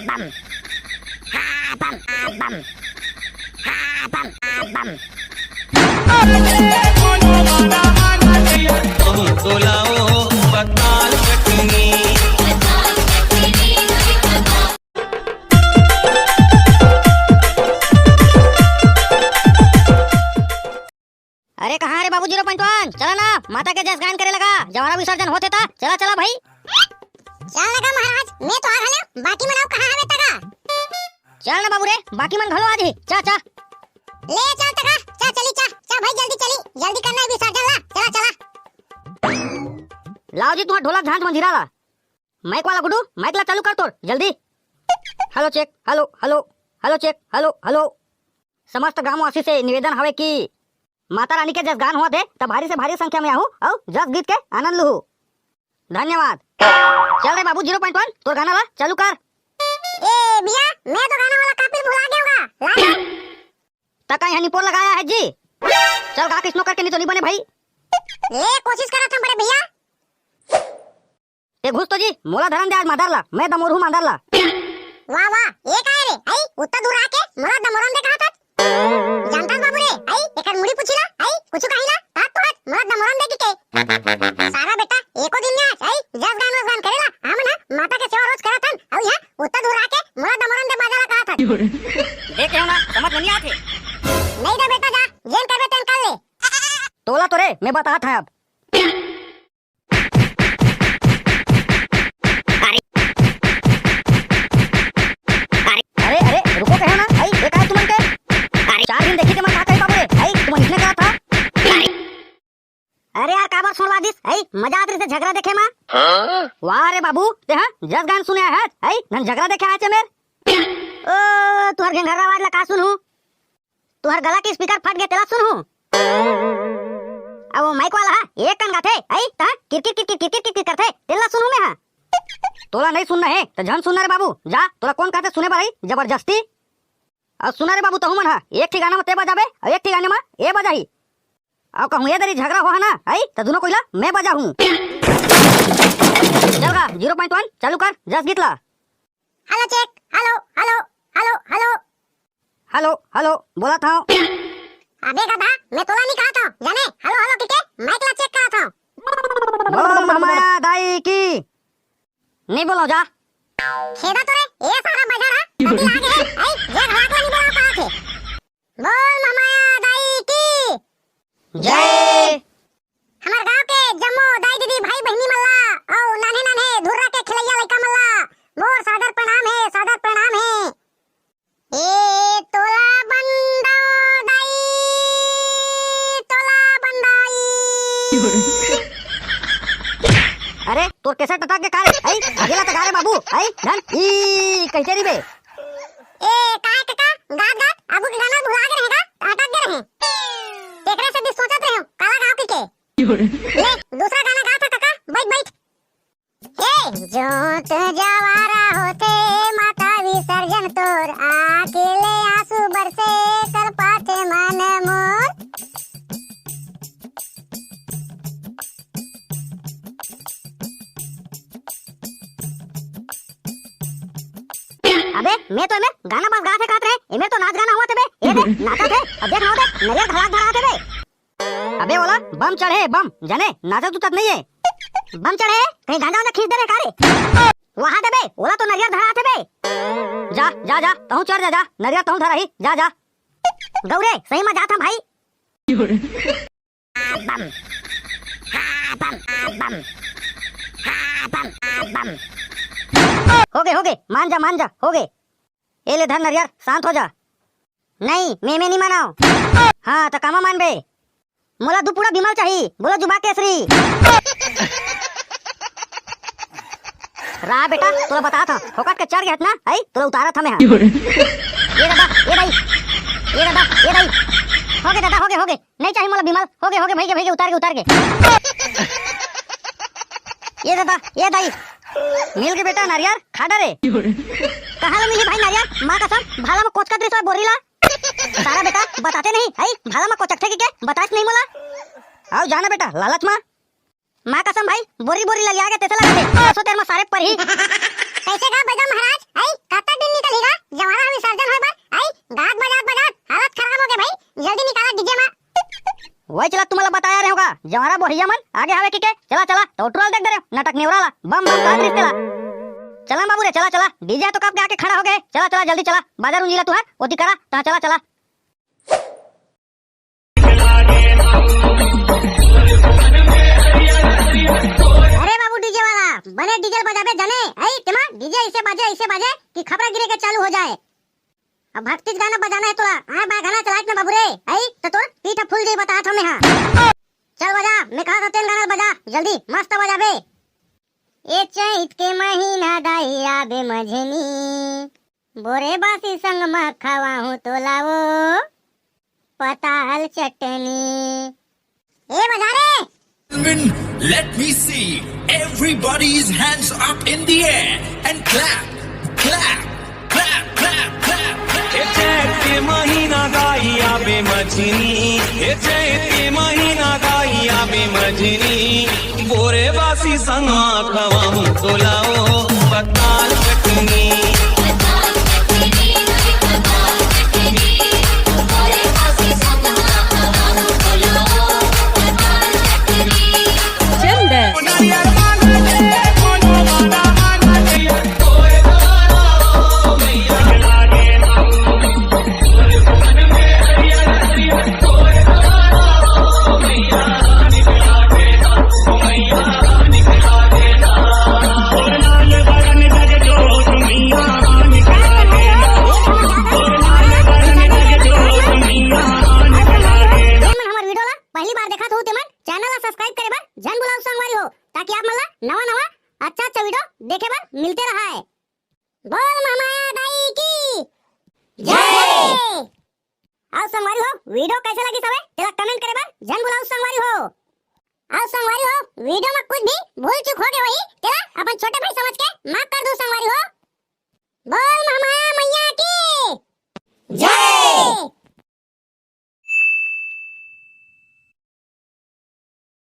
bum. Ha bum, ha bum. Ha bum, ha bum. अरे कहाँ रे बाबू 0.1 चला ना, माता के जस गायन करे लगा, जवारा विसर्जन होते था। चला चला भाई, चल लगा महाराज, मैं तो आ गया। बाकी मनाओ कहाँ है तका? चल ना बाबू रे, बाकी मन घलो आज ही। चा चा ले चल तका, चा चली चा, चा भाई जल्दी चली, जल्दी करना है विसर्जन ला, चला चला। लाओ जी तुम्हारा ढोलक झांझ मंजीरा ला। माइक वाला गुड्डू, माइक ला चालू कर तोड़ जल्दी। Hello check, hello hello hello check, hello hello. समस्त ग्रामवासी से निवेदन हवे कि माता रानी के जस गान हुआ थे तब भारी से भारी संख्या में आहू और जस गीत के आनंद लूँ। धन्यवाद। चल रे बाबू 0.1 तो गाना ला चालू कर। ए बिया, मैं तो गाना वाला काफी भुला गया होगा। ला तका यहाँ निपोर लगाया है जी। चल गा किस्नो करके नहीं तो नहीं बने भाई। ले कोशिश करा था बड़े भैया। ते घुस तो जी मोला धरन दे आज मादार ला, मैं दमोरू मादार ला। वाह वाह, ये का है रे? आई उतना दूर आके मोरा दमोरन दे कहा था। जानता बाबू रे, आई एकर मुड़ी पूछिला, आई कुछ कहिला, हाथ तो हाथ मोरा दमोरन दे के। सारा बेटा एको दिन में आज आई जस गान करेला, हम ना माता के सेवा रोज करत हन, और यहाँ उतना दूर आके मोरा दमोरन दे बाजाला कहा था। देख रहे हो ना, समझ नहीं आते। नहीं दे बेटा जा, जेन करबे तेन कर ले। तोला तो रे मैं बता था अब। अरे अरे रुको कहो ना, आई एक आए तुमन के। अरे 4 दिन देखी थे मैं का कही बाबू रे, आई तुमन इसने कहा था। अरे यार काबर सुनवा दिस, आई मजा आत रही से झगड़ा देखे मां। वाह रे बाबू ते हां जस गान सुने है, आई नन झगड़ा देखे आए चे मेर। ओ तुहर घेंघरा आवाज ला का सुनहू, तुहर गला के स्पीकर फट गए तेला सुनहू। अब वो माइक वाला है एक कन गाथे, आई ता किर करथे तेला सुनहू मैं। हां तोला नहीं सुनना है तो झन सुनना रे बाबू, जा तोला कौन कहते सुने बाई जबरदस्ती। और सुना रे बाबू तहु मन एक ठीक गाना में ते बजाबे और एक ठीक गाने में ए बजाही। और कहूँ ये दरी झगड़ा हो है ना, आई तो दोनों कोइला मैं बजा हूँ। चल गा 0.1 चालू कर जस गीत ला। Hello check, hello hello hello hello hello hello बोला था। अबे गधा, मैं तोला नहीं कहा था जाने, हेलो हेलो के माइक ला चेक करा था। बोल महामाया दाई की नहीं बोलो जा। खेदा तो रे ये सारा बाजार है कभी आगे है, आई ये घराक नहीं बोला कहा थे। बोल महामाया दाई की जय। हमार गांव के जम्मो दाई दीदी भाई बहनी मल्ला और नाने नाने धुर्रा के खिलैया लइका मल्ला मोर सादर प्रणाम है, सादर प्रणाम है। ए तोला बंदा दाई, तोला बंदाई। अरे तोर कैसे टटा के कारे, आई अगला तो गारे बाबू, आई धन ई कहते री बे। ए काय काका गात गात अबू के गाना भुला के रहेगा, अटक गए रहे। देखरे से भी सोचत रहे हो काला गांव के। ले दूसरा गाना गा था काका, बैठ बैठ। ए जोत जवारा होते माता विसर्जन तोर, अकेले आंसू बरसे कर पाते मन मोर। अबे मैं तो इमें गाना बस गाते खाते रहे, इमें तो नाच गाना हुआ थे बे, ये देख नाचा थे। अब देख ना देख नरियल धड़ाक धड़ा थे बे। अबे बोला बम चढ़े बम जाने नाचा तू तक नहीं है। बम चढ़े कहीं गांजा वांजा खींच दे रे कारे वहां दे बे, बोला तो नरियल धड़ा थे बे। जा जा जा तहु चढ़ जा, जा नरियल तहु धरा ही, जा जा गौरे सही में जाता भाई। बम हा बम बम हा बम। हो गए मान जा हो गए। ए ले धर नरियर शांत हो जा। नहीं मैं नहीं मानाओ। हाँ तो कामा मान बे, मोला दू पूरा बिमल चाहिए, बोलो जुबा केसरी। रहा बेटा तोला बता था फोकट के चढ़ गया ना, आई तोला उतारा था मैं। ये दादा ये भाई ये दादा ये भाई हो गए दादा हो गए नहीं चाहिए मोला बिमल, हो गए भाई उतार के ये दादा ये दाई मिल के बेटा नारियल खाड़ा रे। कहाँ मिली भाई नारियल, माँ कसम भाला में कोचका दृश्य बोरीला सारा बेटा बताते नहीं, आई भाला में कोचकते की के बतास नहीं मोला। आओ जाना बेटा लालच माँ कसम भाई बोरी बोरी लग गया तेरे लगा सो तेरे में सारे पर ही कैसे गा बेगम महाराज, आई कब तक वही चला तुम्हाला बताया रहे होगा जवारा बोहिया मन आगे हवे की के चला चला तो ट्रोल देख दे रहे हो नाटक नेवराला बम बम का रिश्तेला चला बाबू रे चला चला डीजे तो कब के आके खड़ा हो गए चला चला जल्दी चला बाजार उंजीला तू है ओती करा ता चला चला अरे बाबू डीजे वाला बने डीजल बजाबे जाने आई तेमा डीजे ऐसे बाजे कि खपरा गिरे के चालू हो जाए अब भक्ति गाना बजाना है तोला हां बा गाना चलाइत ना बाबू रे आई तो तोर पीठा फूल दे बता हमें हां चल बजा मैं कहा था तेल गाना बजा जल्दी मस्त बजाबे ए चैत के महीना दाइया बे मझनी बोरे बासी संग में खावा हूं तो लाओ पताल चटनी ए बजा रे Let me see everybody's hands up in the air and clap, clap, clap, clap, clap, clap. ए चैत के महीना गाइया बे मझनी ए चैत के महीना गाइया बे मझनी बोरे बासी संगा खवाऊं तो लाओ पताल चटनी पहली बार देखा तो तेमन चैनल ला सब्सक्राइब करे बर जन बुलाओ संगवारी हो ताकि आप मन ला नवा अच्छा वीडियो देखे बर मिलते रहा है बोल महामाया दाई की जय आओ संगवारी हो वीडियो कैसे लगी सबे तेरा कमेंट करे बर जन बुलाओ संगवारी हो आओ संगवारी हो वीडियो में कुछ भी भूल चूक हो गए वही तेरा अपन छोटे भाई समझ के माफ कर दो संगवारी हो बोल महामाया मैया की